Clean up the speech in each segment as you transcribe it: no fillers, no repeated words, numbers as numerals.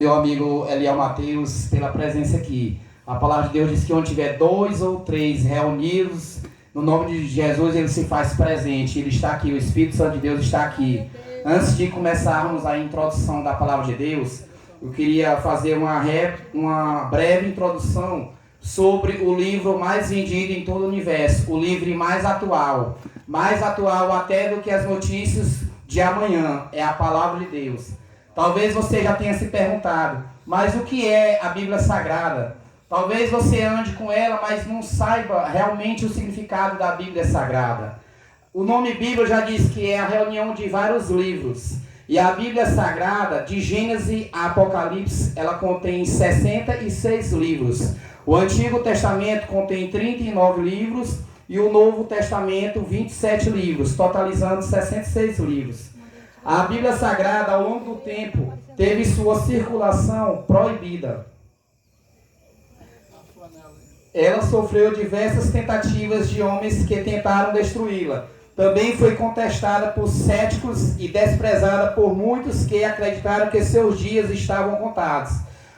Meu amigo Eliel Mateus, pela presença aqui. A palavra de Deus diz que onde tiver 2 ou 3 reunidos, no nome de Jesus, ele se faz presente. Ele está aqui, o Espírito Santo de Deus está aqui. Antes de começarmos a introdução da palavra de Deus, eu queria fazer uma breve introdução sobre o livro mais vendido em todo o universo, o livro mais atual até do que as notícias de amanhã, é a palavra de Deus. Talvez você já tenha se perguntado, mas o que é a Bíblia Sagrada? Talvez você ande com ela, mas não saiba realmente o significado da Bíblia Sagrada. O nome Bíblia já diz que é a reunião de vários livros. E a Bíblia Sagrada, de Gênesis a Apocalipse, ela contém 66 livros. O Antigo Testamento contém 39 livros e o Novo Testamento 27 livros, totalizando 66 livros. A Bíblia Sagrada, ao longo do tempo, teve sua circulação proibida. Ela sofreu diversas tentativas de homens que tentaram destruí-la. Também foi contestada por céticos e desprezada por muitos que acreditaram que seus dias estavam contados.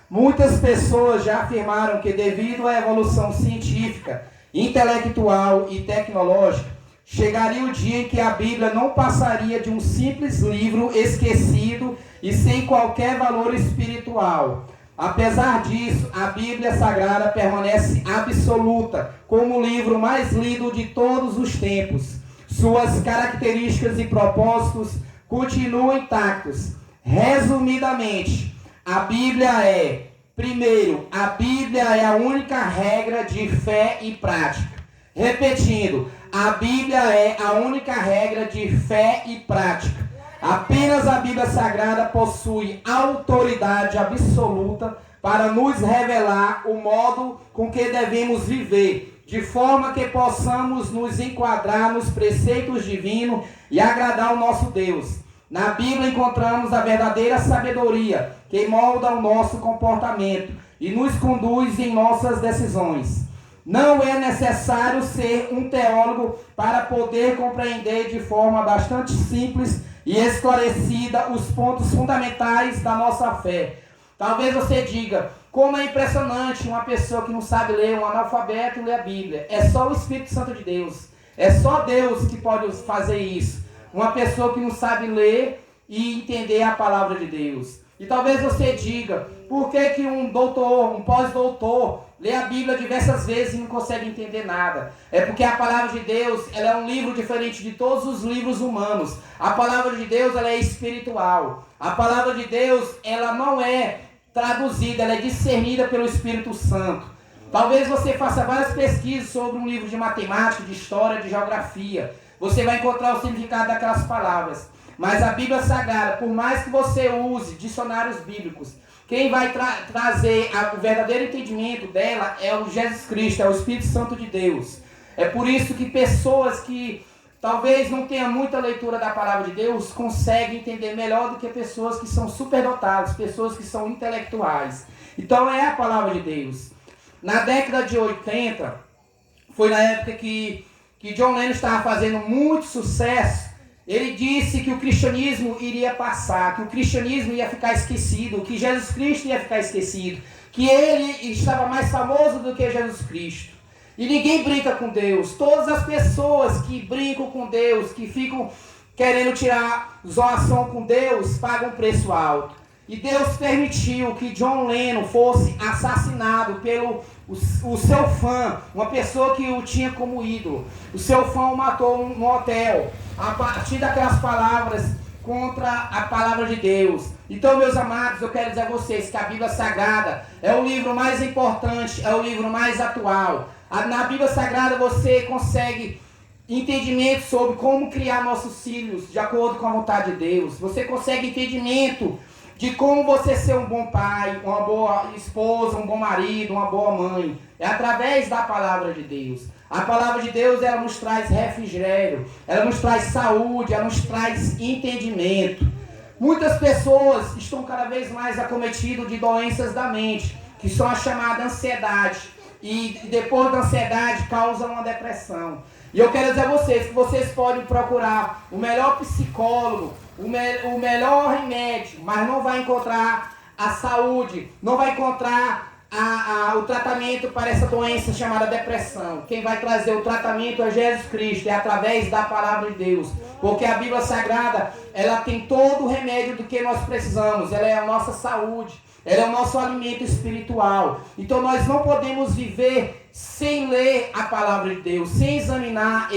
Muitas pessoas já afirmaram que, devido à evolução científica, intelectual e tecnológica, chegaria o dia em que a Bíblia não passaria de um simples livro esquecido e sem qualquer valor espiritual. Apesar disso, a Bíblia Sagrada permanece absoluta como o livro mais lido de todos os tempos. Suas características e propósitos continuam intactos. Resumidamente, a Bíblia é, primeiro, a Bíblia é a única regra de fé e prática. Repetindo, a Bíblia é a única regra de fé e prática. Apenas a Bíblia Sagrada possui autoridade absoluta para nos revelar o modo com que devemos viver, de forma que possamos nos enquadrar nos preceitos divinos e agradar ao nosso Deus. Na Bíblia encontramos a verdadeira sabedoria que molda o nosso comportamento e nos conduz em nossas decisões. Não é necessário ser um teólogo para poder compreender de forma bastante simples e esclarecida os pontos fundamentais da nossa fé. Talvez você diga, como é impressionante uma pessoa que não sabe ler, um analfabeto, ler a Bíblia. É só o Espírito Santo de Deus. É só Deus que pode fazer isso. Uma pessoa que não sabe ler e entender a palavra de Deus. E talvez você diga, por que um doutor, um pós-doutor, lê a Bíblia diversas vezes e não consegue entender nada? É porque a palavra de Deus, ela é um livro diferente de todos os livros humanos. A palavra de Deus, ela é espiritual. A palavra de Deus, ela não é traduzida, ela é discernida pelo Espírito Santo. Talvez você faça várias pesquisas sobre um livro de matemática, de história, de geografia. Você vai encontrar o significado daquelas palavras. Mas a Bíblia Sagrada, por mais que você use dicionários bíblicos, quem vai trazer o verdadeiro entendimento dela é o Jesus Cristo, é o Espírito Santo de Deus. É por isso que pessoas que talvez não tenham muita leitura da palavra de Deus conseguem entender melhor do que pessoas que são superdotadas, pessoas que são intelectuais. Então é a palavra de Deus. Na década de 80, foi na época que John Lennon estava fazendo muito sucesso. Ele disse que o cristianismo iria passar, que o cristianismo ia ficar esquecido, que Jesus Cristo ia ficar esquecido, que ele estava mais famoso do que Jesus Cristo. E ninguém brinca com Deus. Todas as pessoas que brincam com Deus, que ficam querendo tirar zoação com Deus, pagam um preço alto. E Deus permitiu que John Lennon fosse assassinado pelo o seu fã, uma pessoa que o tinha como ídolo. O seu fã o matou no hotel, a partir daquelas palavras contra a palavra de Deus. Então, meus amados, eu quero dizer a vocês que a Bíblia Sagrada é o livro mais importante, é o livro mais atual. Na Bíblia Sagrada você consegue entendimento sobre como criar nossos filhos de acordo com a vontade de Deus. Você consegue entendimento de como você ser um bom pai, uma boa esposa, um bom marido, uma boa mãe. É através da palavra de Deus. A palavra de Deus, ela nos traz refrigério, ela nos traz saúde, ela nos traz entendimento. Muitas pessoas estão cada vez mais acometidas de doenças da mente, que são a chamada ansiedade. E depois da ansiedade causa uma depressão. E eu quero dizer a vocês que vocês podem procurar o melhor psicólogo, o melhor remédio, mas não vai encontrar a saúde, não vai encontrar o tratamento para essa doença chamada depressão. Quem vai trazer o tratamento é Jesus Cristo, é através da palavra de Deus. Porque a Bíblia Sagrada, ela tem todo o remédio do que nós precisamos. Ela é a nossa saúde, ela é o nosso alimento espiritual. Então nós não podemos viver sem ler a palavra de Deus, sem examinar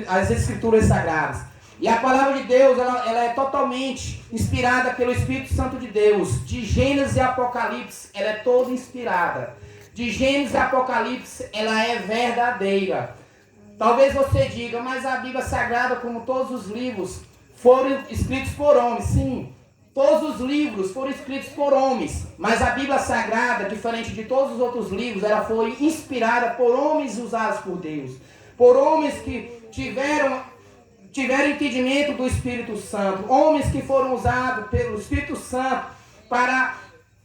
as Escrituras Sagradas. E a palavra de Deus, ela é totalmente inspirada pelo Espírito Santo de Deus. De Gênesis e Apocalipse, ela é toda inspirada. De Gênesis e Apocalipse, ela é verdadeira. Talvez você diga, mas a Bíblia Sagrada, como todos os livros, foram escritos por homens. Sim, todos os livros foram escritos por homens. Mas a Bíblia Sagrada, diferente de todos os outros livros, ela foi inspirada por homens usados por Deus. Por homens que tiveram entendimento do Espírito Santo, homens que foram usados pelo Espírito Santo para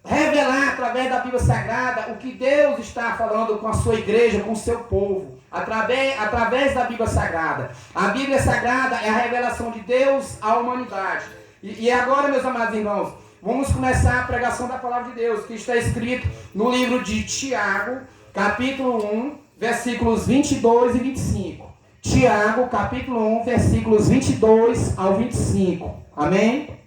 revelar através da Bíblia Sagrada o que Deus está falando com a sua igreja, com o seu povo, através da Bíblia Sagrada. A Bíblia Sagrada é a revelação de Deus à humanidade. E agora, meus amados irmãos, vamos começar a pregação da palavra de Deus, que está escrito no livro de Tiago, capítulo 1, versículos 22 e 25. Tiago, capítulo 1, versículos 22 ao 25. Amém?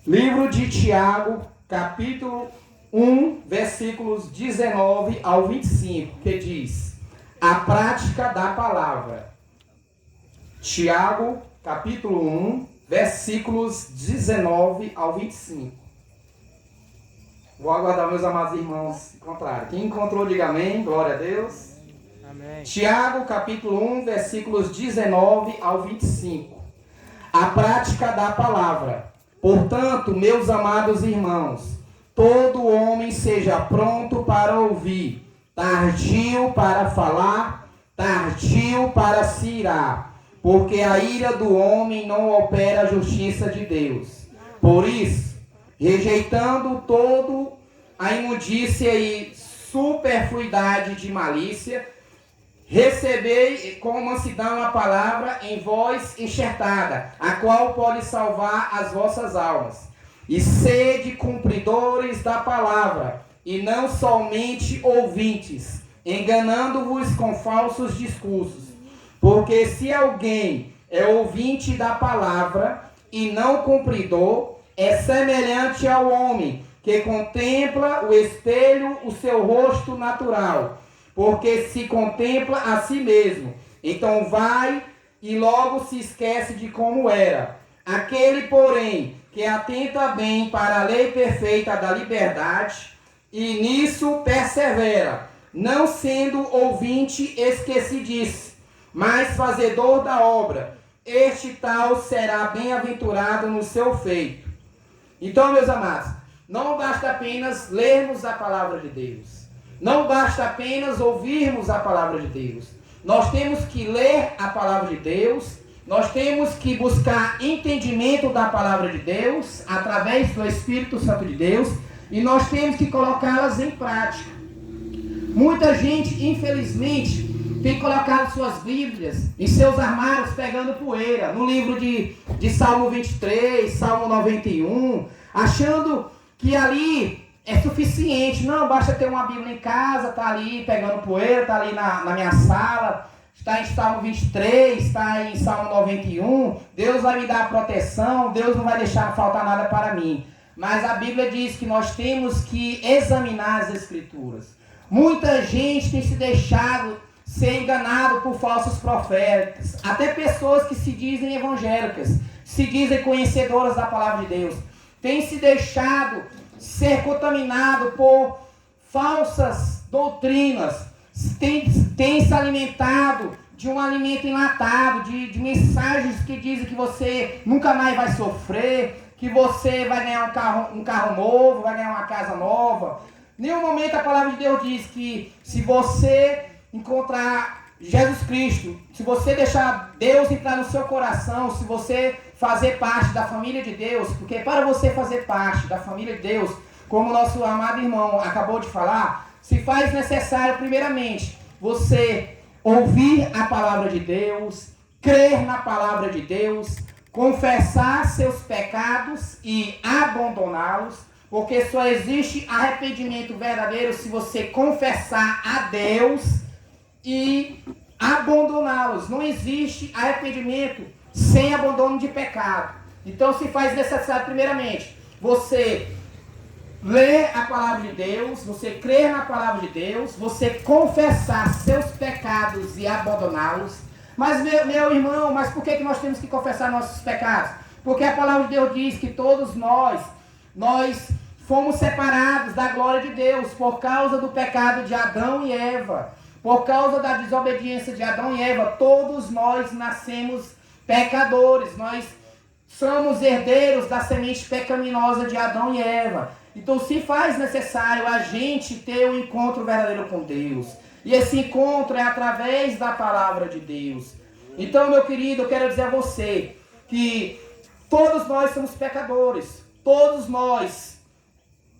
Livro de Tiago, capítulo 1, versículos 19 ao 25, que diz: a prática da palavra. Tiago, capítulo 1, versículos 19 ao 25. Vou aguardar meus amados irmãos encontrarem. Quem encontrou, diga amém. Glória a Deus. Amém. Tiago, capítulo 1, versículos 19 ao 25. A prática da palavra. Portanto, meus amados irmãos, todo homem seja pronto para ouvir, tardio para falar, tardio para se irar, porque a ira do homem não opera a justiça de Deus. Por isso, rejeitando todo a imundícia e superfluidade de malícia, recebei com mansidão a palavra em vós enxertada, a qual pode salvar as vossas almas. E sede cumpridores da palavra, e não somente ouvintes, enganando-vos com falsos discursos. Porque se alguém é ouvinte da palavra e não cumpridor, é semelhante ao homem que contempla o espelho, o seu rosto natural, porque se contempla a si mesmo, então vai e logo se esquece de como era. Aquele, porém, que atenta bem para a lei perfeita da liberdade, e nisso persevera, não sendo ouvinte esquecidice, mas fazedor da obra, este tal será bem-aventurado no seu feito. Então, meus amados, não basta apenas lermos a palavra de Deus. Não basta apenas ouvirmos a palavra de Deus. Nós temos que ler a palavra de Deus. Nós temos que buscar entendimento da palavra de Deus através do Espírito Santo de Deus. E nós temos que colocá-las em prática. Muita gente, infelizmente, tem colocado suas Bíblias em seus armários pegando poeira. No livro de Salmo 23, Salmo 91, achando que ali é suficiente. Não, basta ter uma Bíblia em casa, está ali pegando poeira, está ali na minha sala, está em Salmo 23, está em Salmo 91. Deus vai me dar proteção, Deus não vai deixar faltar nada para mim. Mas a Bíblia diz que nós temos que examinar as Escrituras. Muita gente tem se deixado ser enganado por falsos profetas, até pessoas que se dizem evangélicas, se dizem conhecedoras da palavra de Deus, têm se deixado ser contaminado por falsas doutrinas, têm se alimentado de um alimento enlatado, de mensagens que dizem que você nunca mais vai sofrer, que você vai ganhar um carro novo, vai ganhar uma casa nova. Em nenhum momento a palavra de Deus diz que se você encontrar Jesus Cristo, se você deixar Deus entrar no seu coração, se você fazer parte da família de Deus, porque para você fazer parte da família de Deus, como o nosso amado irmão acabou de falar, se faz necessário primeiramente você ouvir a palavra de Deus, crer na palavra de Deus, confessar seus pecados e abandoná-los, porque só existe arrependimento verdadeiro se você confessar a Deus e abandoná-los. Não existe arrependimento sem abandono de pecado. Então se faz necessário, primeiramente, você ler a palavra de Deus, você crer na palavra de Deus, você confessar seus pecados e abandoná-los. Mas meu irmão, mas por que nós temos que confessar nossos pecados? Porque a palavra de Deus diz que todos nós fomos separados da glória de Deus por causa do pecado de Adão e Eva. Por causa da desobediência de Adão e Eva, todos nós nascemos pecadores. Nós somos herdeiros da semente pecaminosa de Adão e Eva. Então se faz necessário a gente ter um encontro verdadeiro com Deus. E esse encontro é através da palavra de Deus. Então, meu querido, eu quero dizer a você que todos nós somos pecadores. Todos nós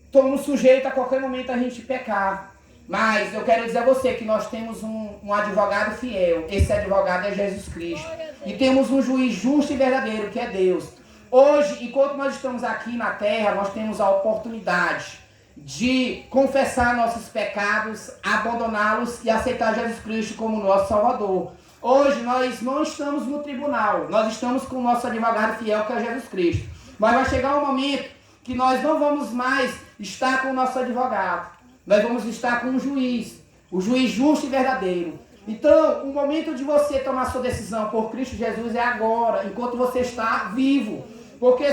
estamos sujeitos a qualquer momento a gente pecar. Mas eu quero dizer a você que nós temos um advogado fiel. Esse advogado é Jesus Cristo. E temos um juiz justo e verdadeiro, que é Deus. Hoje, enquanto nós estamos aqui na terra, nós temos a oportunidade de confessar nossos pecados, abandoná-los e aceitar Jesus Cristo como nosso Salvador. Hoje nós não estamos no tribunal, nós estamos com o nosso advogado fiel, que é Jesus Cristo. Mas vai chegar um momento que nós não vamos mais estar com o nosso advogado, nós vamos estar com o juiz justo e verdadeiro. Então, o momento de você tomar sua decisão por Cristo Jesus é agora, enquanto você está vivo. Porque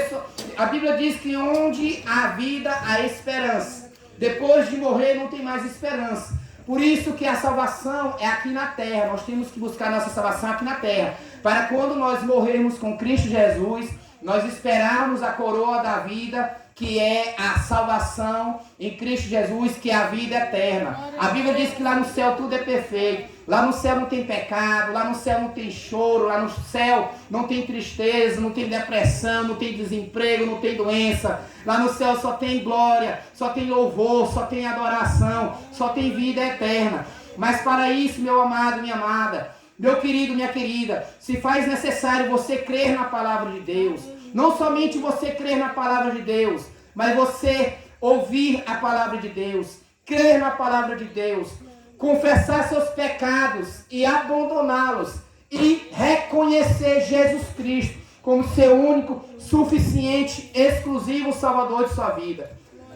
a Bíblia diz que onde há vida, há esperança. Depois de morrer não tem mais esperança. Por isso que a salvação é aqui na terra. Nós temos que buscar nossa salvação aqui na terra. Para quando nós morrermos com Cristo Jesus, nós esperarmos a coroa da vida, que é a salvação em Cristo Jesus, que é a vida eterna. A Bíblia diz que lá no céu tudo é perfeito. Lá no céu não tem pecado, lá no céu não tem choro, lá no céu não tem tristeza, não tem depressão, não tem desemprego, não tem doença. Lá no céu só tem glória, só tem louvor, só tem adoração, só tem vida eterna. Mas para isso, meu amado, minha amada, meu querido, minha querida, se faz necessário você crer na palavra de Deus. Não somente você crer na palavra de Deus, mas você ouvir a palavra de Deus, crer na palavra de Deus, confessar seus pecados e abandoná-los e reconhecer Jesus Cristo como seu único, suficiente, exclusivo Salvador de sua vida.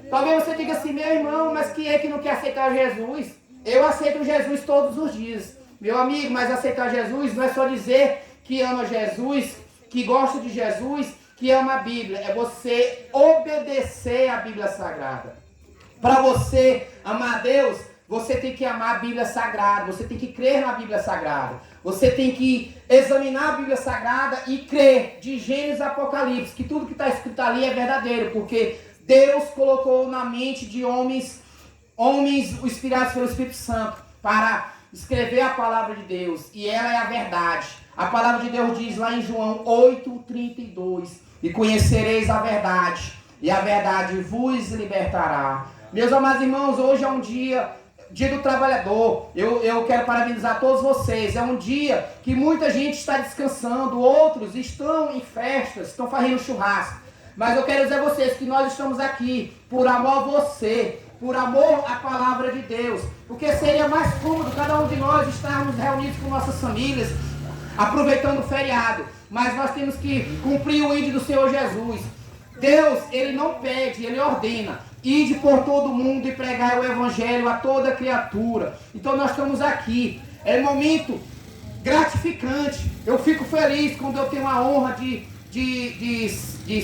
Talvez você diga assim: meu irmão, mas quem é que não quer aceitar Jesus? Eu aceito Jesus todos os dias. Meu amigo, mas aceitar Jesus não é só dizer que ama Jesus, que gosta de Jesus, que ama a Bíblia. É você obedecer a Bíblia Sagrada. Para você amar a Deus, você tem que amar a Bíblia Sagrada, você tem que crer na Bíblia Sagrada. Você tem que examinar a Bíblia Sagrada e crer de Gênesis a Apocalipse, que tudo que está escrito ali é verdadeiro, porque Deus colocou na mente de homens inspirados pelo Espírito Santo, para escrever a palavra de Deus, e ela é a verdade. A palavra de Deus diz lá em João 8:32, e conhecereis a verdade, e a verdade vos libertará. Meus amados irmãos, hoje é um dia do trabalhador. Eu quero parabenizar todos vocês. É um dia que muita gente está descansando, outros estão em festas, estão fazendo churrasco. Mas eu quero dizer a vocês que nós estamos aqui por amor a você, por amor à palavra de Deus. Porque seria mais cômodo cada um de nós estarmos reunidos com nossas famílias, aproveitando o feriado. Mas nós temos que cumprir o ídolo do Senhor Jesus. Deus, Ele não pede, Ele ordena. Ide por todo mundo e pregai o Evangelho a toda criatura. Então nós estamos aqui. É um momento gratificante. Eu fico feliz quando eu tenho a honra de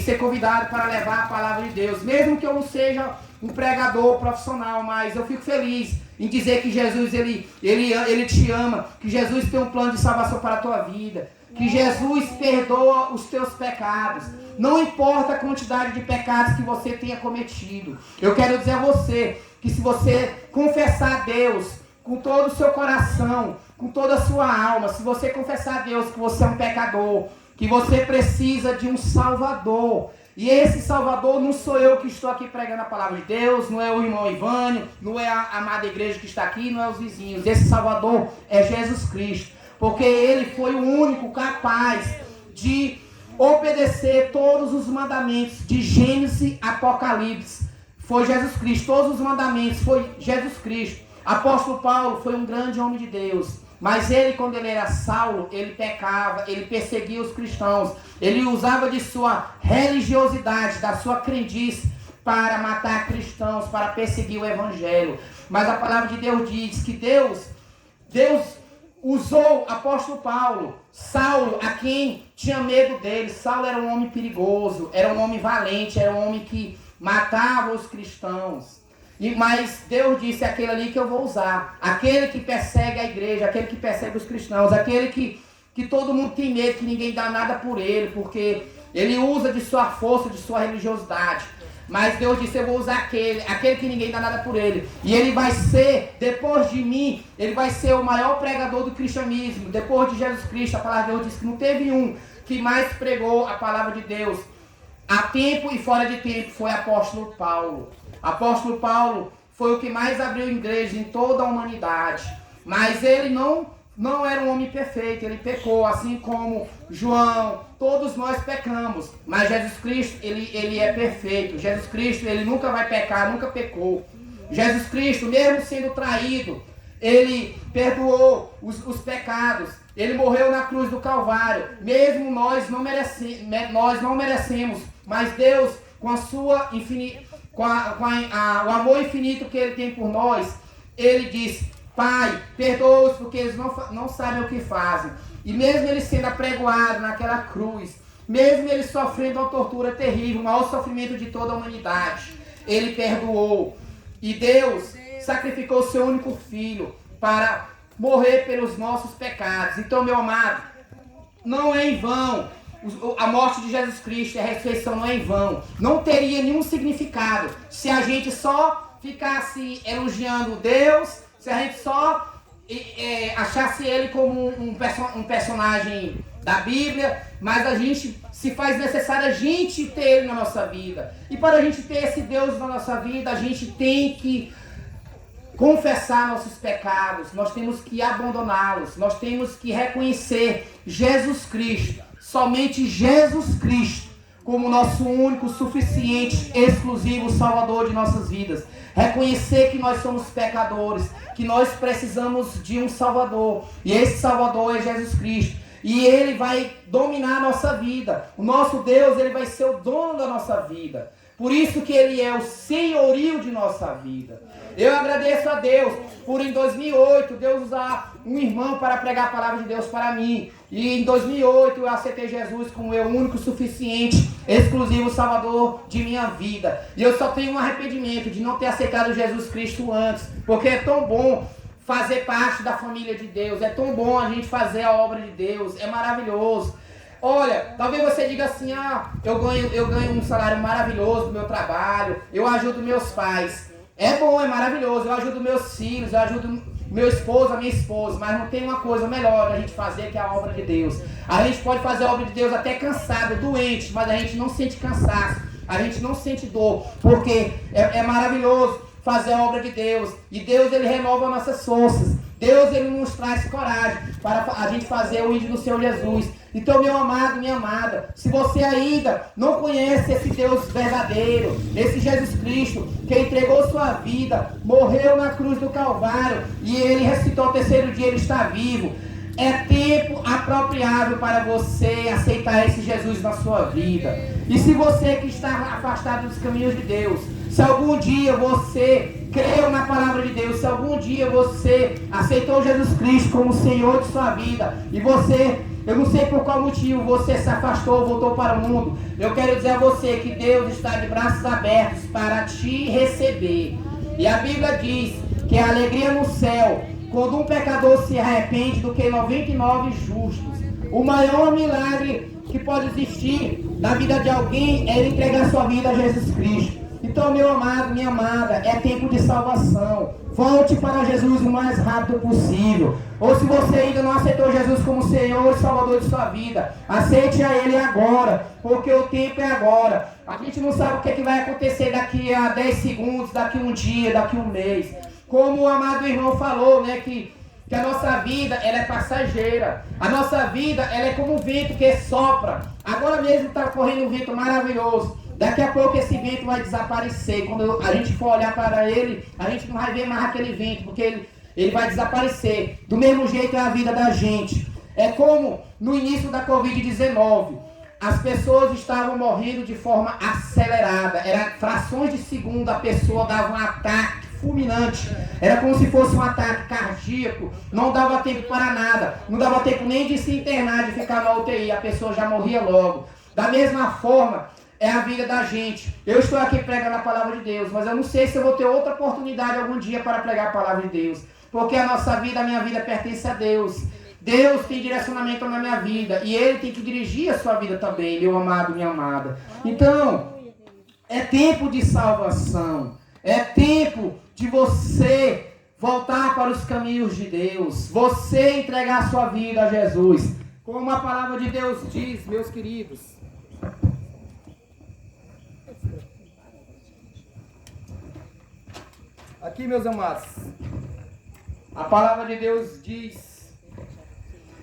ser convidado para levar a palavra de Deus. Mesmo que eu não seja um pregador profissional, mas eu fico feliz em dizer que Jesus ele te ama, que Jesus tem um plano de salvação para a tua vida, que Jesus perdoa os teus pecados. Não importa a quantidade de pecados que você tenha cometido. Eu quero dizer a você que se você confessar a Deus com todo o seu coração, com toda a sua alma, se você confessar a Deus que você é um pecador, que você precisa de um Salvador, e esse Salvador não sou eu que estou aqui pregando a palavra de Deus, não é o irmão Ivânio, não é a amada igreja que está aqui, não é os vizinhos. Esse Salvador é Jesus Cristo, porque Ele foi o único capaz de obedecer todos os mandamentos de Gênesis a Apocalipse. Foi Jesus Cristo, todos os mandamentos foi Jesus Cristo. Apóstolo Paulo foi um grande homem de Deus, mas ele, quando ele era Saulo, ele pecava, ele perseguia os cristãos, ele usava de sua religiosidade, da sua crendice, para matar cristãos, para perseguir o evangelho. Mas a palavra de Deus diz que Deus usou o apóstolo Paulo, Saulo, a quem tinha medo dele. Saulo era um homem perigoso, era um homem valente, era um homem que matava os cristãos. Mas Deus disse: aquele ali que eu vou usar, aquele que persegue a igreja, aquele que persegue os cristãos, aquele que todo mundo tem medo, que ninguém dá nada por ele, porque ele usa de sua força, de sua religiosidade. Mas Deus disse: eu vou usar aquele que ninguém dá nada por ele. E ele vai ser, depois de mim, ele vai ser o maior pregador do cristianismo. Depois de Jesus Cristo, a palavra de Deus diz que não teve um que mais pregou a palavra de Deus a tempo e fora de tempo, foi apóstolo Paulo. Apóstolo Paulo foi o que mais abriu igreja em toda a humanidade. Mas ele não era um homem perfeito, ele pecou, assim como João, todos nós pecamos. Mas Jesus Cristo, ele é perfeito. Jesus Cristo, ele nunca vai pecar, nunca pecou. Jesus Cristo, mesmo sendo traído, ele perdoou os pecados. Ele morreu na cruz do Calvário. Mesmo nós não merecemos, mas Deus, com a sua o amor infinito que ele tem por nós, ele diz: Pai, perdoa-os porque eles não sabem o que fazem. E mesmo ele sendo apregoado naquela cruz, mesmo ele sofrendo uma tortura terrível, o maior sofrimento de toda a humanidade, ele perdoou. E Deus sacrificou o seu único filho para morrer pelos nossos pecados. Então, meu amado, não é em vão. A morte de Jesus Cristo e a ressurreição não é em vão. Não teria nenhum significado se a gente só ficasse elogiando Deus, se a gente só achasse ele como um personagem da Bíblia, mas a gente, se faz necessário a gente ter ele na nossa vida. E para a gente ter esse Deus na nossa vida, a gente tem que confessar nossos pecados, nós temos que abandoná-los, nós temos que reconhecer Jesus Cristo, somente Jesus Cristo, como nosso único, suficiente, exclusivo Salvador de nossas vidas. Reconhecer que nós somos pecadores, que nós precisamos de um Salvador, e esse Salvador é Jesus Cristo, e Ele vai dominar a nossa vida. O nosso Deus, Ele vai ser o dono da nossa vida. Por isso que Ele é o senhorio de nossa vida. Eu agradeço a Deus por, em 2008, Deus usar um irmão para pregar a palavra de Deus para mim. E em 2008 eu aceitei Jesus como meu único, suficiente, exclusivo Salvador de minha vida. E eu só tenho um arrependimento de não ter aceitado Jesus Cristo antes. Porque é tão bom fazer parte da família de Deus. É tão bom a gente fazer a obra de Deus. É maravilhoso. Olha, talvez você diga assim: eu ganho um salário maravilhoso do meu trabalho, eu ajudo meus pais. É bom, é maravilhoso, eu ajudo meus filhos, eu ajudo meu esposo, a minha esposa, mas não tem uma coisa melhor da gente fazer, que é a obra de Deus. A gente pode fazer a obra de Deus até cansado, doente, mas a gente não sente cansaço, a gente não sente dor, porque é maravilhoso fazer a obra de Deus. E Deus, Ele renova nossas forças. Deus, Ele nos traz coragem para a gente fazer o ídolo do Senhor Jesus. Então, meu amado, minha amada, se você ainda não conhece esse Deus verdadeiro, esse Jesus Cristo, que entregou sua vida, morreu na cruz do Calvário, e Ele ressuscitou ao terceiro dia, Ele está vivo, é tempo apropriado para você aceitar esse Jesus na sua vida. E se você que está afastado dos caminhos de Deus, se algum dia você creu na palavra de Deus, se algum dia você aceitou Jesus Cristo como Senhor de sua vida, e você, eu não sei por qual motivo você se afastou, voltou para o mundo, eu quero dizer a você que Deus está de braços abertos para te receber. E a Bíblia diz que a alegria no céu, quando um pecador se arrepende, do que 99 justos. O maior milagre que pode existir na vida de alguém é ele entregar sua vida a Jesus Cristo. Então, meu amado, minha amada, é tempo de salvação. Volte para Jesus o mais rápido possível. Ou se você ainda não aceitou Jesus como Senhor e Salvador de sua vida, aceite a Ele agora, porque o tempo é agora. A gente não sabe o que vai acontecer daqui a 10 segundos, daqui a um dia, daqui a um mês. Como o amado irmão falou, né, que a nossa vida, ela é passageira. A nossa vida, ela é como um vento que sopra Agora mesmo está correndo um vento maravilhoso. Daqui a pouco esse vento vai desaparecer. Quando a gente for olhar para ele, a gente não vai ver mais aquele vento, porque ele vai desaparecer. Do mesmo jeito é a vida da gente. É como no início da Covid-19. As pessoas estavam morrendo de forma acelerada. Era frações de segundo a pessoa dava um ataque fulminante. Era como se fosse um ataque cardíaco. Não dava tempo para nada. Não dava tempo nem de se internar, de ficar na UTI. A pessoa já morria logo. Da mesma forma, é a vida da gente. Eu estou aqui pregando a palavra de Deus, mas eu não sei se eu vou ter outra oportunidade algum dia para pregar a palavra de Deus. Porque a nossa vida, a minha vida pertence a Deus. Deus tem direcionamento na minha vida. E Ele tem que dirigir a sua vida também, meu amado, minha amada. Então, é tempo de salvação. É tempo de você voltar para os caminhos de Deus. Você entregar a sua vida a Jesus. Como a palavra de Deus diz, meus queridos. Aqui, meus amados. A palavra de Deus diz: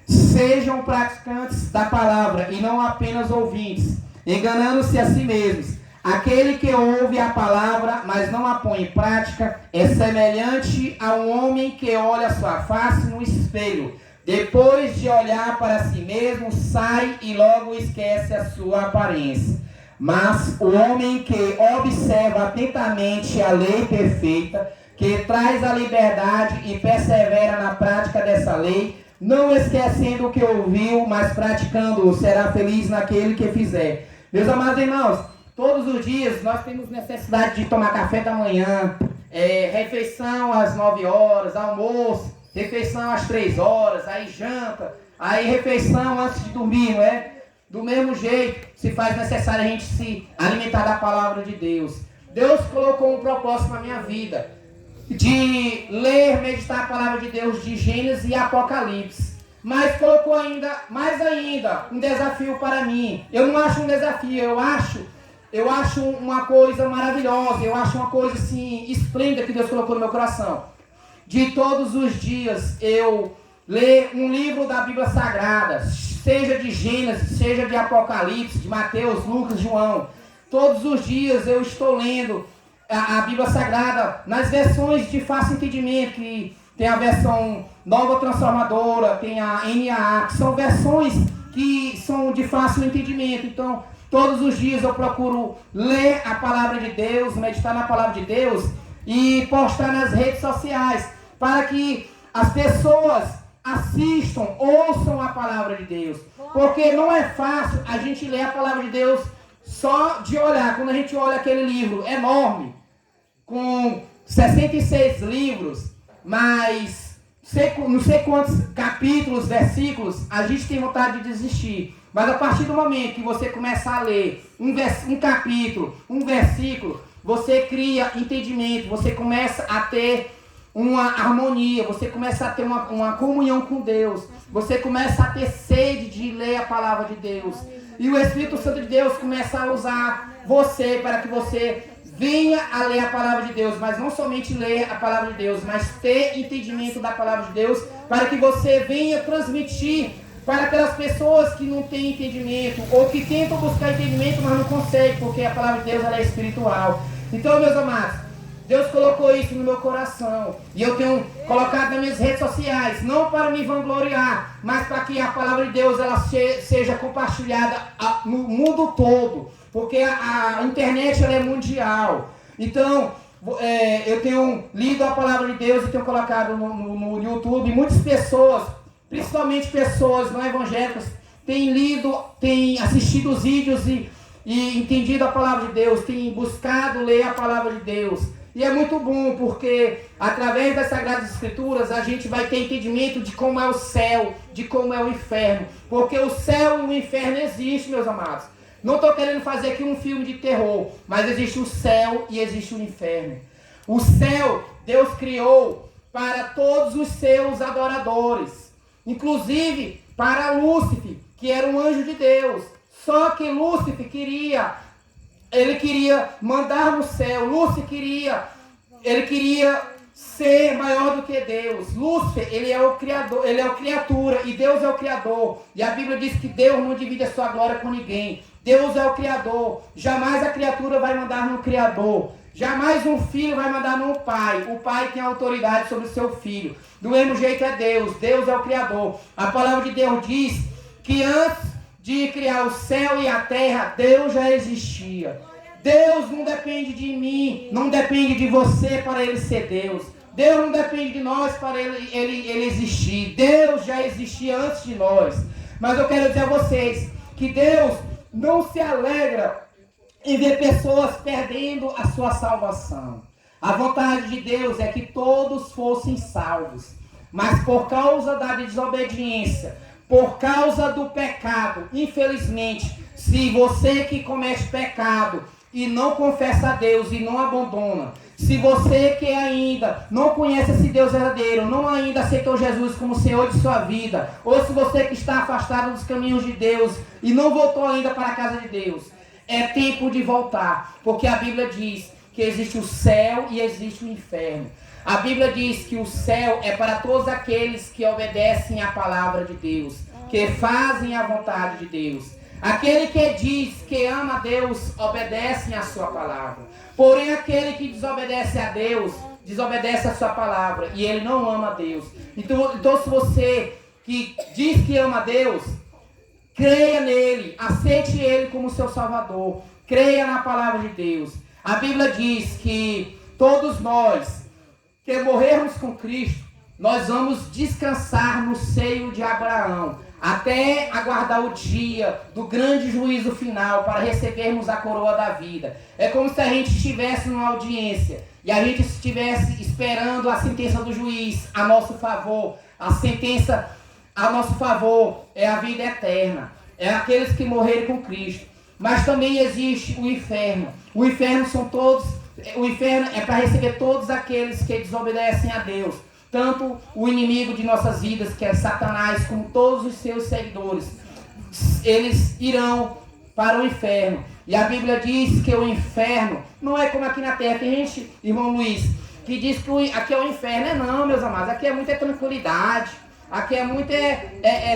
sejam praticantes da palavra e não apenas ouvintes, enganando-se a si mesmos. Aquele que ouve a palavra, mas não a põe em prática, é semelhante a um homem que olha sua face no espelho. Depois de olhar para si mesmo, sai e logo esquece a sua aparência. Mas o homem que observa atentamente a lei perfeita, que traz a liberdade e persevera na prática dessa lei, não esquecendo o que ouviu, mas praticando-o, será feliz naquele que fizer. Meus amados irmãos, todos os dias nós temos necessidade de tomar café da manhã, refeição às 9 horas, almoço, refeição às 3 horas, aí janta, aí refeição antes de dormir, não é? Do mesmo jeito, se faz necessário a gente se alimentar da palavra de Deus. Deus colocou um propósito na minha vida, de ler, meditar a palavra de Deus de Gênesis e Apocalipse. Mas colocou mais ainda, um desafio para mim. Eu não acho um desafio, eu acho uma coisa maravilhosa, eu acho uma coisa assim, esplêndida que Deus colocou no meu coração. De todos os dias eu ler um livro da Bíblia Sagrada, seja de Gênesis, seja de Apocalipse, de Mateus, Lucas, João. Todos os dias eu estou lendo a Bíblia Sagrada nas versões de fácil entendimento, que tem a versão Nova Transformadora, tem a NAA, que são versões que são de fácil entendimento. Então, todos os dias eu procuro ler a palavra de Deus, meditar na palavra de Deus e postar nas redes sociais, para que as pessoas assistam, ouçam a palavra de Deus. Porque não é fácil a gente ler a palavra de Deus só de olhar. Quando a gente olha aquele livro enorme, com 66 livros, mas não sei quantos capítulos, versículos, a gente tem vontade de desistir. Mas a partir do momento que você começa a ler um capítulo, um versículo, você cria entendimento, você começa a ter uma harmonia, você começa a ter uma comunhão com Deus, você começa a ter sede de ler a palavra de Deus. E o Espírito Santo de Deus começa a usar você para que você venha a ler a palavra de Deus, mas não somente ler a palavra de Deus, mas ter entendimento da palavra de Deus, para que você venha transmitir para aquelas pessoas que não têm entendimento, ou que tentam buscar entendimento, mas não conseguem, porque a palavra de Deus ela é espiritual. Então, meus amados, Deus colocou isso no meu coração, e eu tenho colocado nas minhas redes sociais, não para me vangloriar, mas para que a palavra de Deus ela seja compartilhada no mundo todo, porque a internet ela é mundial. Então, eu tenho lido a palavra de Deus e tenho colocado no YouTube, e muitas pessoas, principalmente pessoas não evangélicas, têm lido, têm assistido os vídeos e entendido a palavra de Deus, têm buscado ler a palavra de Deus. E é muito bom, porque através das Sagradas Escrituras a gente vai ter entendimento de como é o céu, de como é o inferno. Porque o céu e o inferno existem, meus amados. Não estou querendo fazer aqui um filme de terror, mas existe o céu e existe o inferno. O céu, Deus criou para todos os seus adoradores, inclusive para Lúcifer, que era um anjo de Deus. Só que Lúcifer queria mandar no céu. Lúcifer queria ser maior do que Deus. Lúcifer, ele é o criador, ele é o criatura e Deus é o criador. E a Bíblia diz que Deus não divide a sua glória com ninguém. Deus é o criador. Jamais a criatura vai mandar no criador. Jamais um filho vai mandar no pai. O pai tem autoridade sobre o seu filho. Do mesmo jeito é Deus. Deus é o criador. A palavra de Deus diz que antes de criar o céu e a terra, Deus já existia. Deus não depende de mim, não depende de você para ele ser Deus. Deus não depende de nós para ele existir. Deus já existia antes de nós. Mas eu quero dizer a vocês que Deus não se alegra em ver pessoas perdendo a sua salvação. A vontade de Deus é que todos fossem salvos. Mas por causa da desobediência, por causa do pecado, infelizmente, se você que comete pecado e não confessa a Deus e não abandona, se você que ainda não conhece esse Deus verdadeiro, não ainda aceitou Jesus como Senhor de sua vida, ou se você que está afastado dos caminhos de Deus e não voltou ainda para a casa de Deus, é tempo de voltar, porque a Bíblia diz que existe o céu e existe o inferno. A Bíblia diz que o céu é para todos aqueles que obedecem à palavra de Deus, que fazem a vontade de Deus. Aquele que diz que ama a Deus, obedece à sua palavra. Porém, aquele que desobedece a Deus, desobedece a sua palavra. E ele não ama a Deus. Então se você que diz que ama a Deus, creia nele, aceite ele como seu Salvador. Creia na palavra de Deus. A Bíblia diz que todos nós que morrermos com Cristo, nós vamos descansar no seio de Abraão, até aguardar o dia do grande juízo final para recebermos a coroa da vida. É como se a gente estivesse numa audiência e a gente estivesse esperando a sentença do juiz a nosso favor. A sentença a nosso favor é a vida eterna, é aqueles que morreram com Cristo. Mas também existe o inferno. O inferno é para receber todos aqueles que desobedecem a Deus. Tanto o inimigo de nossas vidas, que é Satanás, como todos os seus seguidores, eles irão para o inferno. E a Bíblia diz que o inferno não é como aqui na terra. Tem gente, irmão Luiz, que diz que aqui é o inferno. Não, meus amados, aqui é muita tranquilidade. Aqui é muito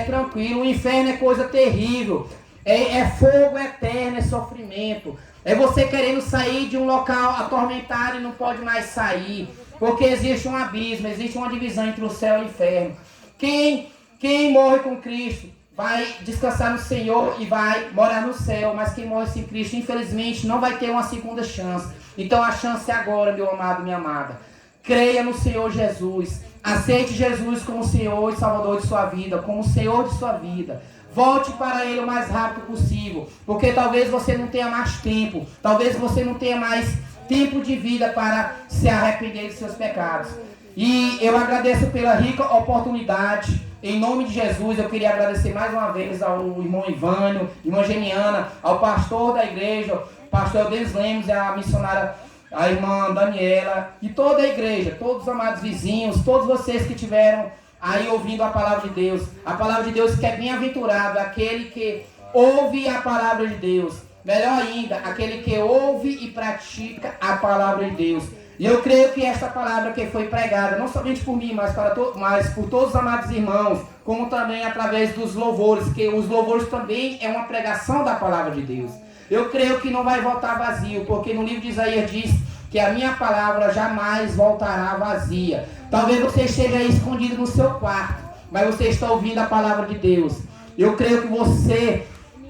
tranquilo. O inferno é coisa terrível. É fogo eterno, é sofrimento. É você querendo sair de um local atormentado e não pode mais sair. Porque existe um abismo, existe uma divisão entre o céu e o inferno. Quem morre com Cristo vai descansar no Senhor e vai morar no céu. Mas quem morre sem Cristo, infelizmente, não vai ter uma segunda chance. Então a chance é agora, meu amado, minha amada. Creia no Senhor Jesus. Aceite Jesus como Senhor e Salvador de sua vida, como Senhor de sua vida. Volte para Ele o mais rápido possível. Porque talvez você não tenha mais tempo. Talvez você não tenha mais tempo de vida para se arrepender de seus pecados. E eu agradeço pela rica oportunidade. Em nome de Jesus, eu queria agradecer mais uma vez ao irmão Ivânio, irmã Geniana, ao pastor da igreja, pastor Denis Lemos e a missionária, a irmã Daniela, e toda a igreja, todos os amados vizinhos, todos vocês que tiveram aí ouvindo a palavra de Deus. A palavra de Deus que é bem-aventurado, aquele que ouve a palavra de Deus. Melhor ainda, aquele que ouve e pratica a palavra de Deus. E eu creio que esta palavra que foi pregada, não somente por mim, mas por todos os amados irmãos, como também através dos louvores, que os louvores também é uma pregação da palavra de Deus. Eu creio que não vai voltar vazio, porque no livro de Isaías diz que a minha palavra jamais voltará vazia. Talvez você esteja aí escondido no seu quarto, mas você está ouvindo a palavra de Deus. Eu creio que você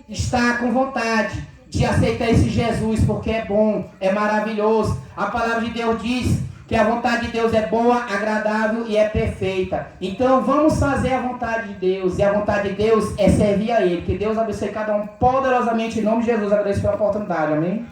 está com vontade de aceitar esse Jesus, porque é bom, é maravilhoso. A palavra de Deus diz que a vontade de Deus é boa, agradável e é perfeita. Então vamos fazer a vontade de Deus, e a vontade de Deus é servir a Ele. Que Deus abençoe cada um poderosamente, em nome de Jesus. Agradeço pela oportunidade, amém?